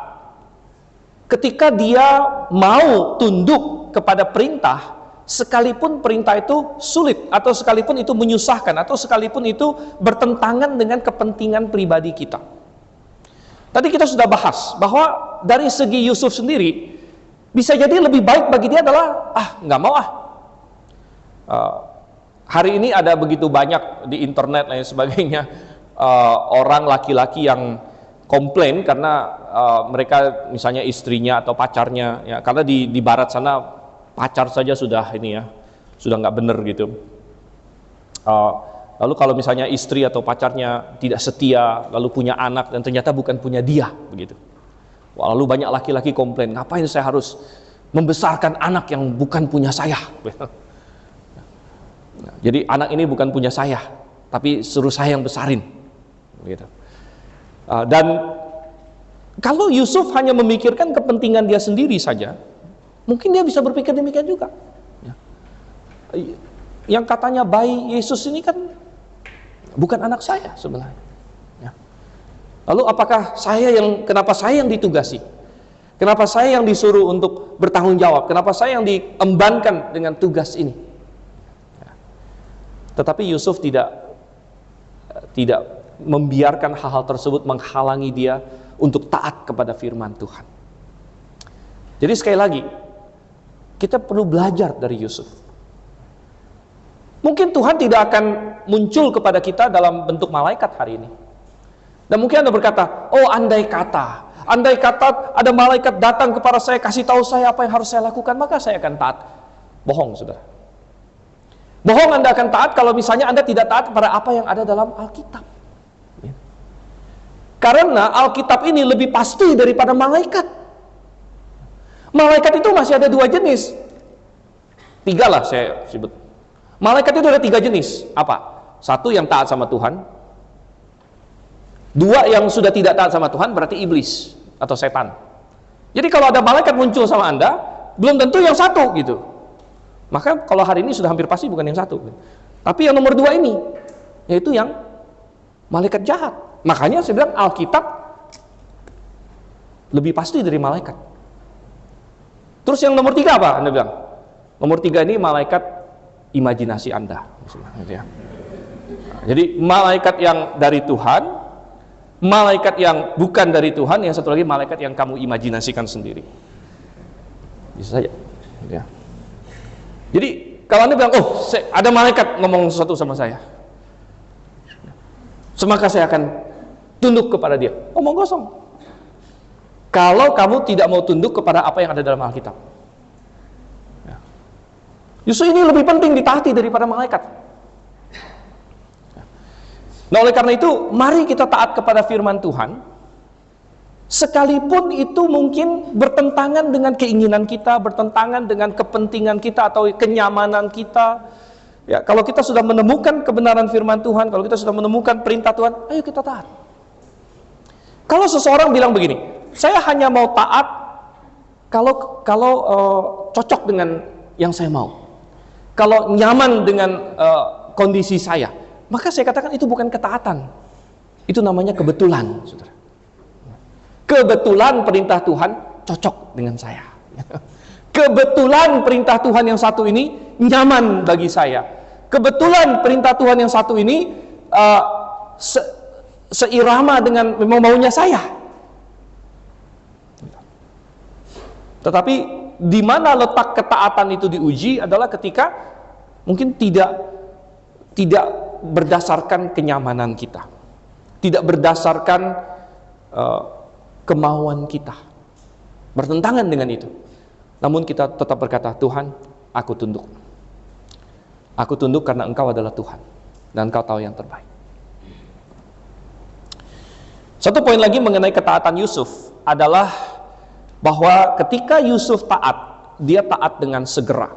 ketika dia mau tunduk kepada perintah, sekalipun perintah itu sulit, atau sekalipun itu menyusahkan, atau sekalipun itu bertentangan dengan kepentingan pribadi kita. Tadi kita sudah bahas bahwa dari segi Yusuf sendiri, bisa jadi lebih baik bagi dia adalah nggak mau hari ini ada begitu banyak di internet dan sebagainya, orang laki-laki yang komplain karena mereka misalnya istrinya atau pacarnya, ya, karena di barat sana pacar saja sudah ini ya, sudah nggak bener gitu. Lalu kalau misalnya istri atau pacarnya tidak setia, lalu punya anak dan ternyata bukan punya dia, begitu. Wah, lalu banyak laki-laki komplain, ngapain saya harus membesarkan anak yang bukan punya saya? Nah, jadi anak ini bukan punya saya, tapi suruh saya yang besarin, begitu. Dan kalau Yusuf hanya memikirkan kepentingan dia sendiri saja, mungkin dia bisa berpikir demikian juga. Yang katanya bayi Yesus ini kan bukan anak saya sebenarnya. Lalu apakah kenapa saya yang ditugasi? Kenapa saya yang disuruh untuk bertanggung jawab? Kenapa saya yang diembankan dengan tugas ini? Tetapi Yusuf tidak membiarkan hal-hal tersebut menghalangi dia untuk taat kepada firman Tuhan. Jadi sekali lagi, kita perlu belajar dari Yusuf. Mungkin Tuhan tidak akan muncul kepada kita dalam bentuk malaikat hari ini. Dan mungkin Anda berkata, oh andai kata ada malaikat datang kepada saya, kasih tahu saya apa yang harus saya lakukan, maka saya akan taat. Bohong, saudara. Bohong Anda akan taat kalau misalnya Anda tidak taat kepada apa yang ada dalam Alkitab. Karena Alkitab ini lebih pasti daripada malaikat. Malaikat itu masih ada 2 jenis. 3 lah saya sebut. Malaikat itu ada 3 jenis. Apa? 1 yang taat sama Tuhan. 2 yang sudah tidak taat sama Tuhan, berarti iblis atau setan. Jadi kalau ada malaikat muncul sama Anda, belum tentu yang 1 gitu. Maka kalau hari ini sudah hampir pasti bukan yang 1. Tapi yang nomor 2 ini, yaitu yang malaikat jahat. Makanya saya bilang Alkitab lebih pasti dari malaikat. Terus yang nomor 3 apa Anda bilang? Nomor 3 ini malaikat imajinasi Anda. Jadi malaikat yang dari Tuhan, malaikat yang bukan dari Tuhan, yang satu lagi malaikat yang kamu imajinasikan sendiri. Bisa saja. Jadi kalau Anda bilang, ada malaikat ngomong sesuatu sama saya, maka saya akan tunduk kepada dia. Omong kosong. Kalau kamu tidak mau tunduk kepada apa yang ada dalam Alkitab. Ya. Justru ini lebih penting ditaati daripada malaikat. Nah, oleh karena itu, mari kita taat kepada firman Tuhan, sekalipun itu mungkin bertentangan dengan keinginan kita, bertentangan dengan kepentingan kita atau kenyamanan kita. Ya, kalau kita sudah menemukan kebenaran firman Tuhan, kalau kita sudah menemukan perintah Tuhan, ayo kita taat. Kalau seseorang bilang begini, saya hanya mau taat kalau cocok dengan yang saya mau, kalau nyaman dengan kondisi saya, maka saya katakan itu bukan ketaatan, itu namanya kebetulan, saudara. Kebetulan perintah Tuhan cocok dengan saya. Kebetulan perintah Tuhan yang satu ini nyaman bagi saya. Kebetulan perintah Tuhan yang satu ini seirama dengan maunya saya. Tetapi di mana letak ketaatan itu diuji adalah ketika mungkin tidak berdasarkan kenyamanan kita, tidak berdasarkan kemauan kita, bertentangan dengan itu. Namun kita tetap berkata, Tuhan, aku tunduk. Aku tunduk karena Engkau adalah Tuhan dan Engkau tahu yang terbaik. Satu poin lagi mengenai ketaatan Yusuf adalah bahwa ketika Yusuf taat, dia taat dengan segera.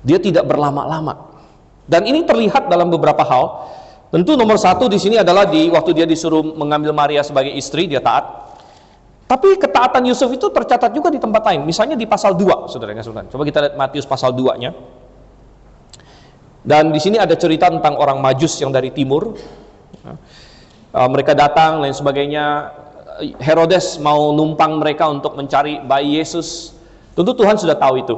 Dia tidak berlama-lama. Dan ini terlihat dalam beberapa hal. Tentu nomor satu di sini adalah waktu dia disuruh mengambil Maria sebagai istri, dia taat. Tapi ketaatan Yusuf itu tercatat juga di tempat lain. Misalnya di pasal 2, saudara. Coba kita lihat Matius pasal 2-nya. Dan di sini ada cerita tentang orang Majus yang dari timur. Mereka datang, lain sebagainya. Herodes mau numpang mereka untuk mencari bayi Yesus. Tentu Tuhan sudah tahu itu.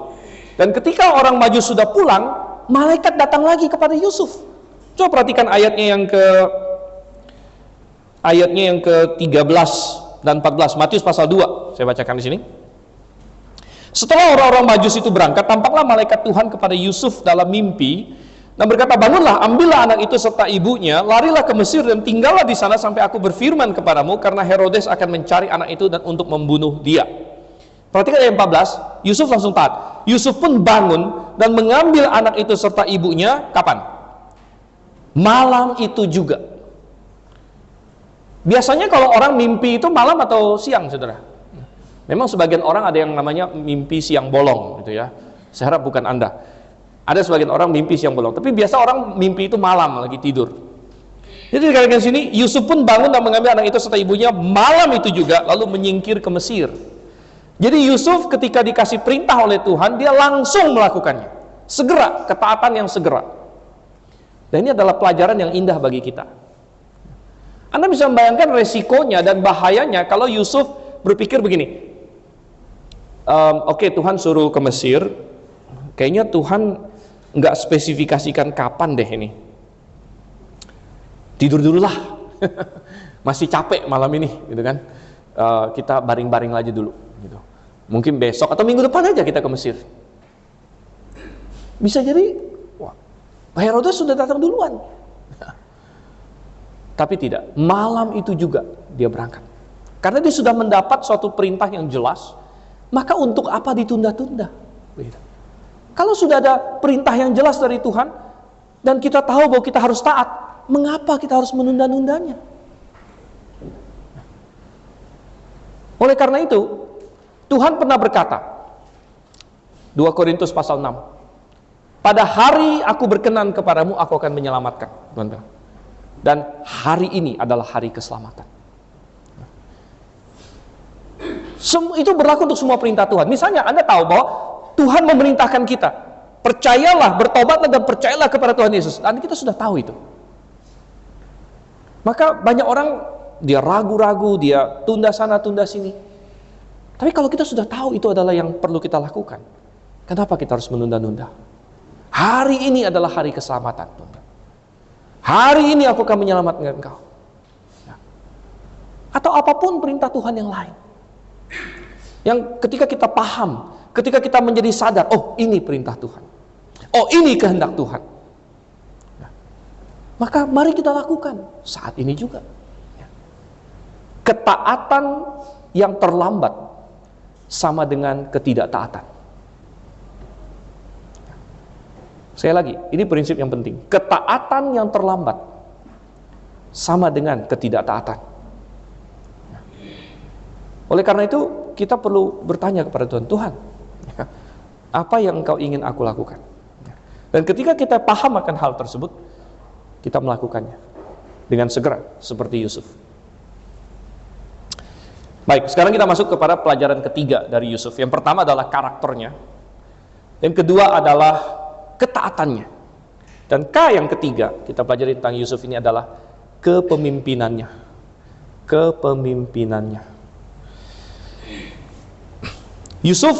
Dan ketika orang Majus sudah pulang, malaikat datang lagi kepada Yusuf. Coba perhatikan ayatnya yang ke-13 dan 14, Matius pasal 2. Saya bacakan di sini. Setelah orang-orang Majus itu berangkat, tampaklah malaikat Tuhan kepada Yusuf dalam mimpi dan berkata, bangunlah, ambillah anak itu serta ibunya, larilah ke Mesir dan tinggallah di sana sampai aku berfirman kepadamu, karena Herodes akan mencari anak itu dan untuk membunuh dia. Perhatikan ayat 14, Yusuf langsung taat. Yusuf pun bangun dan mengambil anak itu serta ibunya, kapan? Malam itu juga. Biasanya kalau orang mimpi itu malam atau siang, saudara? Memang sebagian orang ada yang namanya mimpi siang bolong, gitu ya. Saya harap bukan Anda. Ada sebagian orang mimpi siang bolong, tapi biasa orang mimpi itu malam, lagi tidur. Jadi dikatakan sini, Yusuf pun bangun dan mengambil anak itu serta ibunya malam itu juga, lalu menyingkir ke Mesir. Jadi Yusuf ketika dikasih perintah oleh Tuhan, dia langsung melakukannya. Segera, ketaatan yang segera. Dan ini adalah pelajaran yang indah bagi kita. Anda bisa membayangkan resikonya dan bahayanya kalau Yusuf berpikir begini, oke, Tuhan suruh ke Mesir, kayaknya Tuhan nggak spesifikasikan kapan deh ini. Tidur dulu lah, masih capek malam ini, gitu kan? Kita baring-baring aja dulu, gitu. Mungkin besok atau minggu depan aja kita ke Mesir. Bisa jadi, wah, Herodes sudah datang duluan. Tapi tidak, malam itu juga dia berangkat. Karena dia sudah mendapat suatu perintah yang jelas, maka untuk apa ditunda-tunda? Kalau sudah ada perintah yang jelas dari Tuhan, dan kita tahu bahwa kita harus taat, mengapa kita harus menunda-nundanya? Oleh karena itu, Tuhan pernah berkata, 2 Korintus pasal 6, pada hari aku berkenan kepadamu, aku akan menyelamatkan. Dan hari ini adalah hari keselamatan. Itu berlaku untuk semua perintah Tuhan. Misalnya Anda tahu bahwa Tuhan memerintahkan kita, percayalah, bertobatlah dan percayalah kepada Tuhan Yesus. Dan kita sudah tahu itu. Maka banyak orang dia ragu-ragu, dia tunda sana, tunda sini. Tapi kalau kita sudah tahu itu adalah yang perlu kita lakukan, kenapa kita harus menunda-nunda? Hari ini adalah hari keselamatan. Hari ini aku akan menyelamatkan engkau. Atau apapun perintah Tuhan yang lain. Yang ketika kita paham, ketika kita menjadi sadar, oh ini perintah Tuhan. Oh ini kehendak Tuhan. Maka mari kita lakukan saat ini juga. Ketaatan yang terlambat sama dengan ketidaktaatan. Sekali lagi, ini prinsip yang penting. Ketaatan yang terlambat sama dengan ketidaktaatan. Oleh karena itu, kita perlu bertanya kepada Tuhan, Tuhan, apa yang Engkau ingin aku lakukan? Dan ketika kita paham akan hal tersebut, kita melakukannya dengan segera, seperti Yusuf. Baik, sekarang kita masuk kepada pelajaran ketiga dari Yusuf. Yang pertama adalah karakternya. Yang kedua adalah ketaatannya. Dan K yang ketiga, kita pelajari tentang Yusuf ini adalah kepemimpinannya. Kepemimpinannya. Yusuf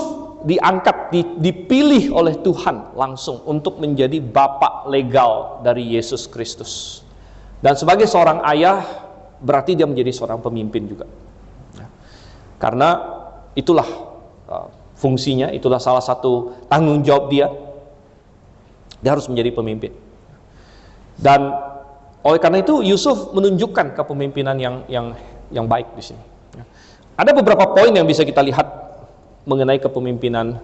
diangkat, dipilih oleh Tuhan langsung untuk menjadi bapak legal dari Yesus Kristus. Dan sebagai seorang ayah, berarti dia menjadi seorang pemimpin juga. Karena itulah fungsinya, itulah salah satu tanggung jawab dia. Dia harus menjadi pemimpin. Dan oleh karena itu Yusuf menunjukkan kepemimpinan yang baik di sini. Ada beberapa poin yang bisa kita lihat mengenai kepemimpinan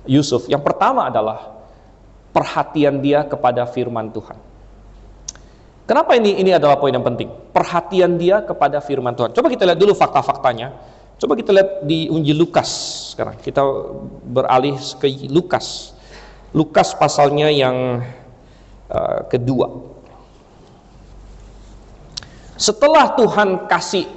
Yusuf. Yang pertama adalah perhatian dia kepada firman Tuhan. Kenapa ini adalah poin yang penting? Perhatian dia kepada firman Tuhan. Coba kita lihat dulu fakta-faktanya. Coba kita lihat di Injil Lukas sekarang. Kita beralih ke Lukas. Lukas pasalnya yang kedua. Setelah Tuhan kasih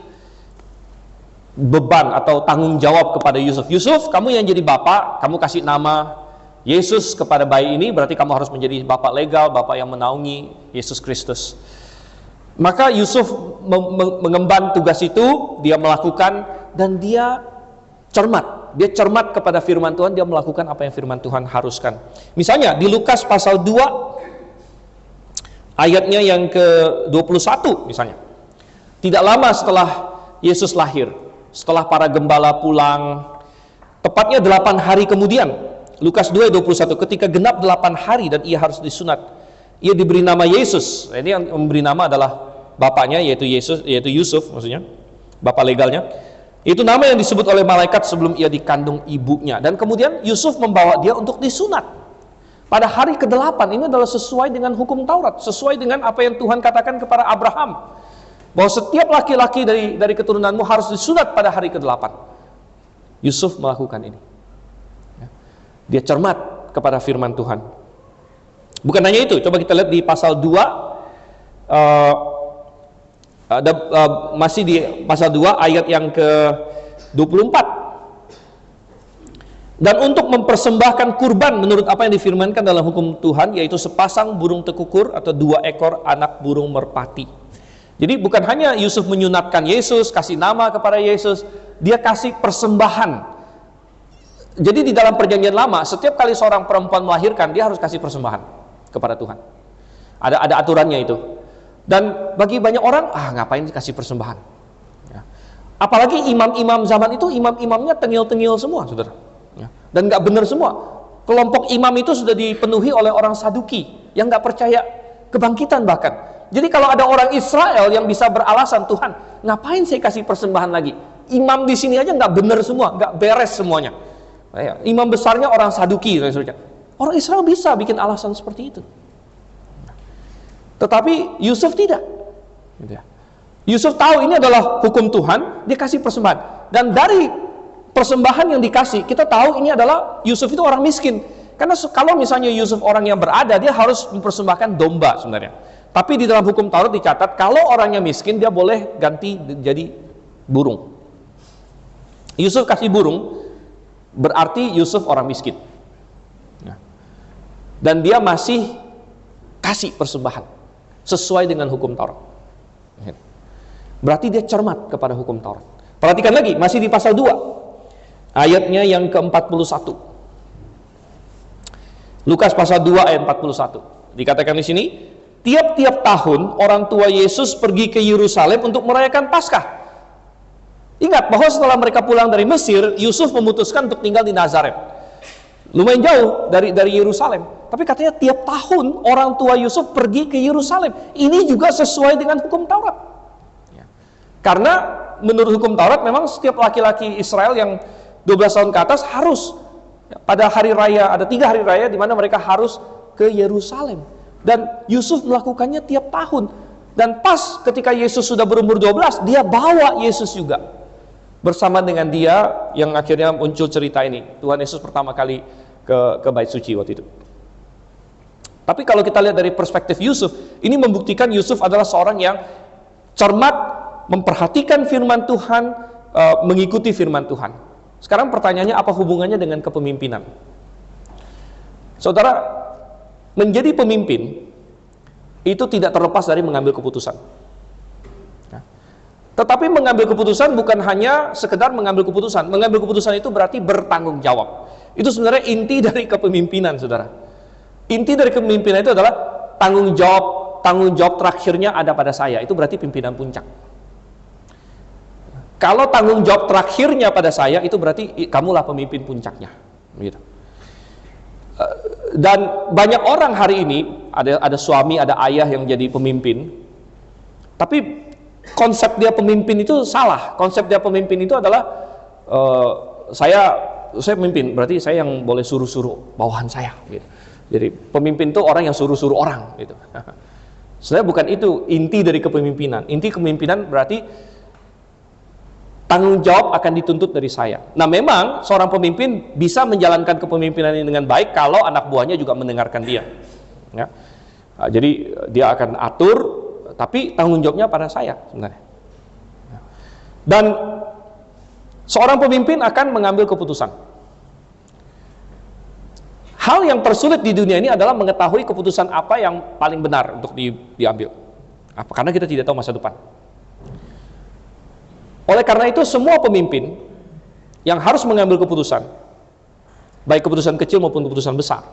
beban atau tanggung jawab kepada Yusuf. Yusuf, kamu yang jadi bapak, kamu kasih nama Yesus kepada bayi ini, berarti kamu harus menjadi bapak legal, bapak yang menaungi Yesus Kristus. Maka Yusuf mengemban tugas itu, dia melakukan, dan dia cermat. Dia cermat kepada firman Tuhan, dia melakukan apa yang firman Tuhan haruskan. Misalnya di Lukas pasal 2 ayatnya yang ke-21 misalnya. Tidak lama setelah Yesus lahir, setelah para gembala pulang, tepatnya 8 hari kemudian, Lukas 2:21, ketika genap 8 hari dan ia harus disunat, ia diberi nama Yesus. Ini yang memberi nama adalah bapaknya, yaitu Yusuf maksudnya, bapak legalnya. Itu nama yang disebut oleh malaikat sebelum ia dikandung ibunya. Dan kemudian Yusuf membawa dia untuk disunat pada hari ke-8. Ini adalah sesuai dengan hukum Taurat, sesuai dengan apa yang Tuhan katakan kepada Abraham, bahwa setiap laki-laki dari keturunanmu harus disunat pada hari ke-8. Yusuf melakukan ini. Dia cermat kepada firman Tuhan. Bukan hanya itu, coba kita lihat di pasal 2, masih di pasal 2 ayat yang ke-24. Dan untuk mempersembahkan kurban menurut apa yang difirmankan dalam hukum Tuhan, yaitu sepasang burung tekukur atau 2 ekor anak burung merpati. Jadi bukan hanya Yusuf menyunatkan Yesus, kasih nama kepada Yesus, dia kasih persembahan. Jadi di dalam perjanjian lama, setiap kali seorang perempuan melahirkan, dia harus kasih persembahan kepada Tuhan. Ada aturannya itu. Dan bagi banyak orang, ngapain kasih persembahan? Ya. Apalagi imam-imam zaman itu, imam-imamnya tengil-tengil semua, saudara. Ya. Dan nggak benar semua. Kelompok imam itu sudah dipenuhi oleh orang Saduki, yang nggak percaya kebangkitan bahkan. Jadi kalau ada orang Israel yang bisa beralasan, Tuhan, ngapain saya kasih persembahan lagi? Imam di sini aja nggak benar semua, nggak beres semuanya. Ya. Imam besarnya orang Saduki, orang Israel bisa bikin alasan seperti itu. Tetapi Yusuf tidak. Yusuf tahu ini adalah hukum Tuhan, dia kasih persembahan. Dan dari persembahan yang dikasih, kita tahu ini adalah Yusuf itu orang miskin. Karena kalau misalnya Yusuf orang yang berada, dia harus mempersembahkan domba sebenarnya. Tapi di dalam hukum Taurat dicatat, kalau orangnya miskin, dia boleh ganti jadi burung. Yusuf kasih burung, berarti Yusuf orang miskin. Dan dia masih kasih persembahan sesuai dengan hukum Taurat. Berarti dia cermat kepada hukum Taurat. Perhatikan lagi, masih di pasal 2 ayatnya yang ke-41. Lukas pasal 2 ayat 41. Dikatakan di sini, tiap-tiap tahun orang tua Yesus pergi ke Yerusalem untuk merayakan Paskah. Ingat bahwa setelah mereka pulang dari Mesir, Yusuf memutuskan untuk tinggal di Nazaret. Lumayan jauh dari Yerusalem. Tapi katanya tiap tahun orang tua Yusuf pergi ke Yerusalem. Ini juga sesuai dengan hukum Taurat. Karena menurut hukum Taurat memang setiap laki-laki Israel yang 12 tahun ke atas harus pada hari raya, ada 3 hari raya di mana mereka harus ke Yerusalem. Dan Yusuf melakukannya tiap tahun. Dan pas ketika Yesus sudah berumur 12, dia bawa Yesus juga bersama dengan dia, yang akhirnya muncul cerita ini. Tuhan Yesus pertama kali ke Bait Suci waktu itu. Tapi kalau kita lihat dari perspektif Yusuf, ini membuktikan Yusuf adalah seorang yang cermat, memperhatikan firman Tuhan, mengikuti firman Tuhan. Sekarang pertanyaannya, apa hubungannya dengan kepemimpinan? Saudara, menjadi pemimpin itu tidak terlepas dari mengambil keputusan. Tetapi mengambil keputusan bukan hanya sekedar mengambil keputusan. Mengambil keputusan itu berarti bertanggung jawab. Itu sebenarnya inti dari kepemimpinan, saudara. Inti dari kepemimpinan itu adalah tanggung jawab terakhirnya ada pada saya. Itu berarti pimpinan puncak. Kalau tanggung jawab terakhirnya pada saya, itu berarti kamulah pemimpin puncaknya. Gitu. Dan banyak orang hari ini, ada suami, ada ayah yang jadi pemimpin, tapi konsep dia pemimpin itu salah. Konsep dia pemimpin itu adalah saya pemimpin, berarti saya yang boleh suruh-suruh bawahan saya. Gitu. Jadi pemimpin itu orang yang suruh-suruh orang. Gitu. Sebenarnya bukan itu inti dari kepemimpinan. Inti kepemimpinan berarti tanggung jawab akan dituntut dari saya. Nah, memang seorang pemimpin bisa menjalankan kepemimpinan ini dengan baik kalau anak buahnya juga mendengarkan dia. Ya. Nah, jadi dia akan atur, tapi tanggung jawabnya pada saya sebenarnya. Dan seorang pemimpin akan mengambil keputusan. Hal yang tersulit di dunia ini adalah mengetahui keputusan apa yang paling benar untuk diambil. Karena kita tidak tahu masa depan. Oleh karena itu, semua pemimpin yang harus mengambil keputusan, baik keputusan kecil maupun keputusan besar,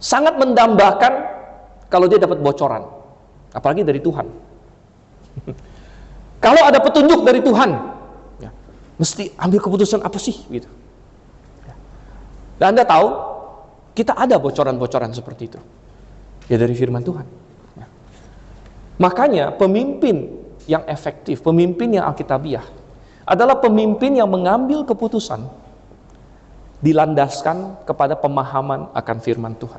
sangat mendambakan kalau dia dapat bocoran, apalagi dari Tuhan. Kalau ada petunjuk dari Tuhan, ya, mesti ambil keputusan apa sih? Gitu. Dan Anda tahu, kita ada bocoran-bocoran seperti itu, ya dari firman Tuhan. Ya. Makanya pemimpin yang efektif, pemimpin yang alkitabiah adalah pemimpin yang mengambil keputusan dilandaskan kepada pemahaman akan firman Tuhan,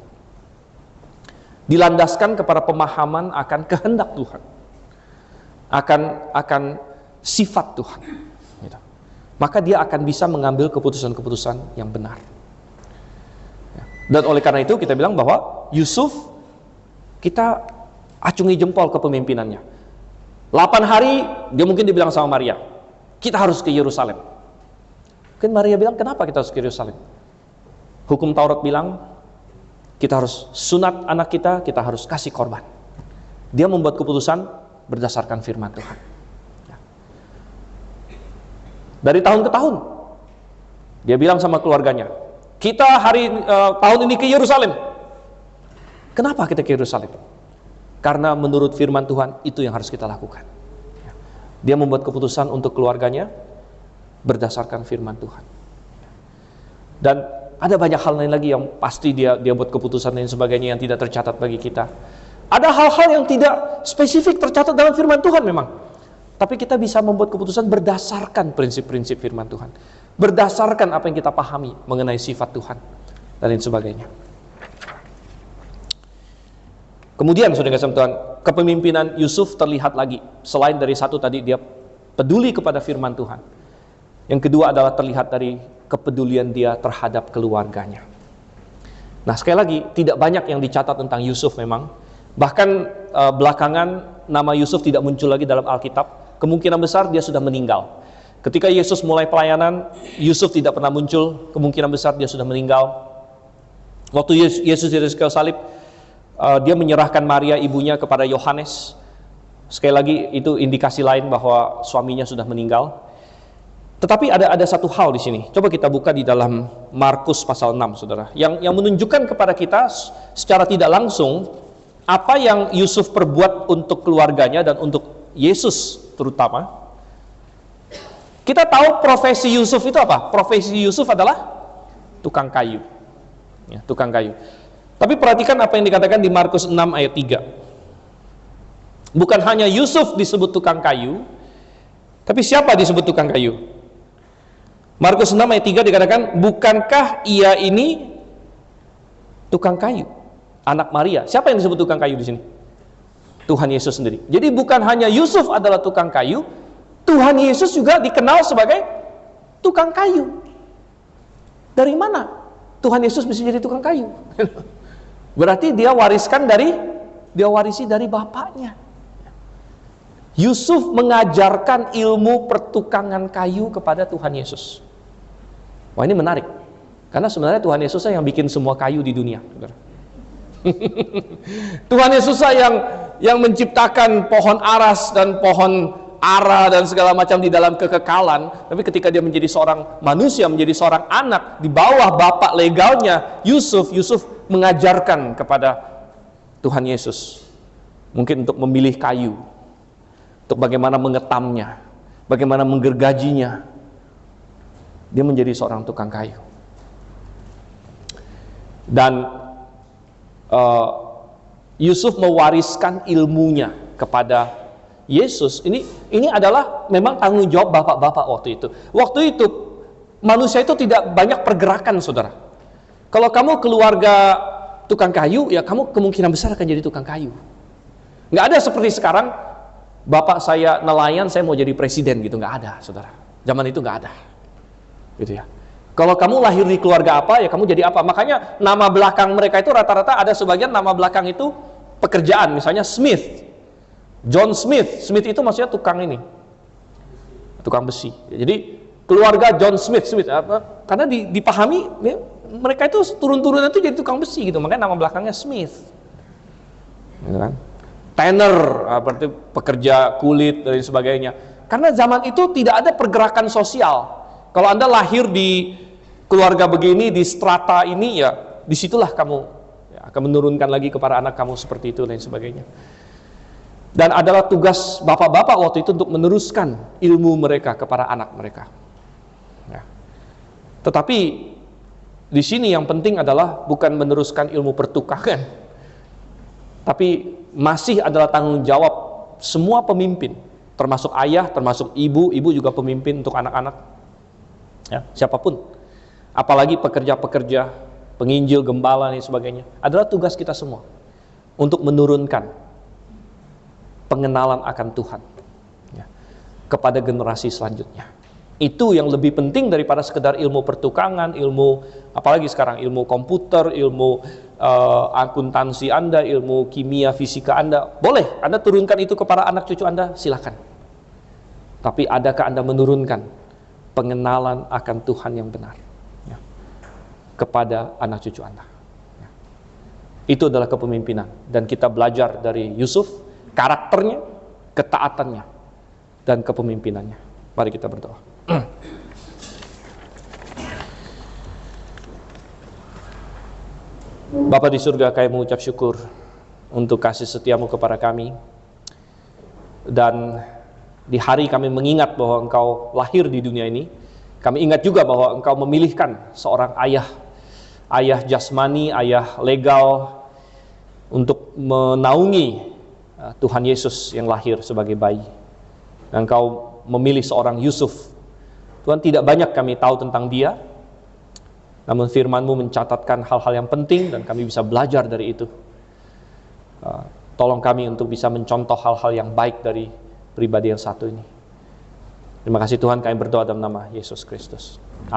dilandaskan kepada pemahaman akan kehendak Tuhan, akan sifat Tuhan. Gitu. Maka dia akan bisa mengambil keputusan-keputusan yang benar. Dan oleh karena itu kita bilang bahwa Yusuf, kita acungi jempol kepemimpinannya. 8 hari dia mungkin dibilang sama Maria, kita harus ke Yerusalem. Mungkin Maria bilang, kenapa kita harus ke Yerusalem? Hukum Taurat bilang kita harus sunat anak kita harus kasih korban. Dia membuat keputusan berdasarkan firman Tuhan. Dari tahun ke tahun dia bilang sama keluarganya, kita tahun ini ke Yerusalem. Kenapa kita ke Yerusalem? Karena menurut firman Tuhan itu yang harus kita lakukan. Dia membuat keputusan untuk keluarganya berdasarkan firman Tuhan. Dan ada banyak hal lain lagi yang pasti dia buat keputusan dan sebagainya yang tidak tercatat bagi kita. Ada hal-hal yang tidak spesifik tercatat dalam firman Tuhan memang. Tapi kita bisa membuat keputusan berdasarkan prinsip-prinsip firman Tuhan. Berdasarkan apa yang kita pahami mengenai sifat Tuhan dan lain sebagainya. Kemudian, saudara kasih Tuhan, kepemimpinan Yusuf terlihat lagi. Selain dari satu tadi, dia peduli kepada firman Tuhan. Yang kedua adalah terlihat dari kepedulian dia terhadap keluarganya. Nah, sekali lagi, tidak banyak yang dicatat tentang Yusuf memang. Bahkan belakangan nama Yusuf tidak muncul lagi dalam Alkitab. Kemungkinan besar dia sudah meninggal. Ketika Yesus mulai pelayanan, Yusuf tidak pernah muncul. Kemungkinan besar dia sudah meninggal. Waktu Yesus di kayu salib, dia menyerahkan Maria ibunya kepada Yohanes. Sekali lagi itu indikasi lain bahwa suaminya sudah meninggal. Tetapi ada satu hal di sini. Coba kita buka di dalam Markus pasal 6, saudara. Yang menunjukkan kepada kita secara tidak langsung apa yang Yusuf perbuat untuk keluarganya dan untuk Yesus terutama. Kita tahu profesi Yusuf itu apa? Profesi Yusuf adalah tukang kayu. Ya, tukang kayu. Tapi perhatikan apa yang dikatakan di Markus 6 ayat 3. Bukan hanya Yusuf disebut tukang kayu, Tapi siapa disebut tukang kayu? Markus 6 ayat 3 dikatakan, bukankah ia ini tukang kayu, anak Maria? Siapa yang disebut tukang kayu di sini? Tuhan Yesus sendiri. Jadi bukan hanya Yusuf adalah tukang kayu, Tuhan Yesus juga dikenal sebagai tukang kayu. Dari mana Tuhan Yesus bisa jadi tukang kayu? Berarti dia warisi dari bapaknya. Yusuf mengajarkan ilmu pertukangan kayu kepada Tuhan Yesus. Wah, ini menarik. Karena sebenarnya Tuhan Yesus yang bikin semua kayu di dunia. Tuhan Yesus yang menciptakan pohon aras dan pohon ara dan segala macam di dalam kekekalan. Tapi ketika dia menjadi seorang manusia, menjadi seorang anak di bawah bapak legalnya Yusuf mengajarkan kepada Tuhan Yesus mungkin untuk memilih kayu, untuk bagaimana mengetamnya, bagaimana menggergajinya. Dia menjadi seorang tukang kayu. Dan Yusuf mewariskan ilmunya kepada Yesus. Ini adalah memang tanggung jawab bapak-bapak waktu itu. Waktu itu manusia itu tidak banyak pergerakan, saudara. Kalau kamu keluarga tukang kayu, ya kamu kemungkinan besar akan jadi tukang kayu. Nggak ada seperti sekarang, bapak saya nelayan, saya mau jadi presiden gitu. Nggak ada, saudara. Zaman itu nggak ada, gitu ya. Kalau kamu lahir di keluarga apa, ya kamu jadi apa. Makanya nama belakang mereka itu rata-rata ada sebagian nama belakang itu pekerjaan. Misalnya Smith, John Smith. Smith itu maksudnya tukang ini, tukang besi. Jadi keluarga John Smith apa? Karena dipahami ya, mereka itu turun-turunan itu jadi tukang besi gitu. Makanya nama belakangnya Smith, gitu kan? Tanner, berarti pekerja kulit dan sebagainya. Karena zaman itu tidak ada pergerakan sosial. Kalau Anda lahir di keluarga begini, di strata ini, ya disitulah kamu ya, akan menurunkan lagi kepada anak kamu seperti itu dan sebagainya. Dan adalah tugas bapak-bapak waktu itu untuk meneruskan ilmu mereka kepada anak mereka. Ya. Tetapi di sini yang penting adalah bukan meneruskan ilmu pertukangan, tapi masih adalah tanggung jawab semua pemimpin, termasuk ayah, termasuk ibu juga pemimpin untuk anak-anak. Ya, siapapun. Apalagi pekerja-pekerja, penginjil, gembala dan sebagainya, adalah tugas kita semua untuk menurunkan pengenalan akan Tuhan ya, kepada generasi selanjutnya. Itu yang lebih penting daripada sekedar ilmu pertukangan, ilmu apalagi sekarang ilmu komputer, ilmu akuntansi Anda, ilmu kimia, fisika Anda. Boleh Anda turunkan itu kepada anak cucu Anda, silakan. Tapi adakah Anda menurunkan pengenalan akan Tuhan yang benar kepada anak cucu Anda? Itu adalah kepemimpinan. Dan kita belajar dari Yusuf, karakternya, ketaatannya, dan kepemimpinannya. Mari kita berdoa. Bapa di surga, kami mengucap syukur untuk kasih setiamu kepada kami. Dan di hari kami mengingat bahwa Engkau lahir di dunia ini, kami ingat juga bahwa Engkau memilihkan seorang ayah jasmani, ayah legal untuk menaungi Tuhan Yesus yang lahir sebagai bayi. Dan Engkau memilih seorang Yusuf. Tuhan, tidak banyak kami tahu tentang dia, namun firman-Mu mencatatkan hal-hal yang penting dan kami bisa belajar dari itu. Tolong kami untuk bisa mencontoh hal-hal yang baik dari pribadi yang satu ini. Terima kasih Tuhan, kami berdoa dalam nama Yesus Kristus. Amin.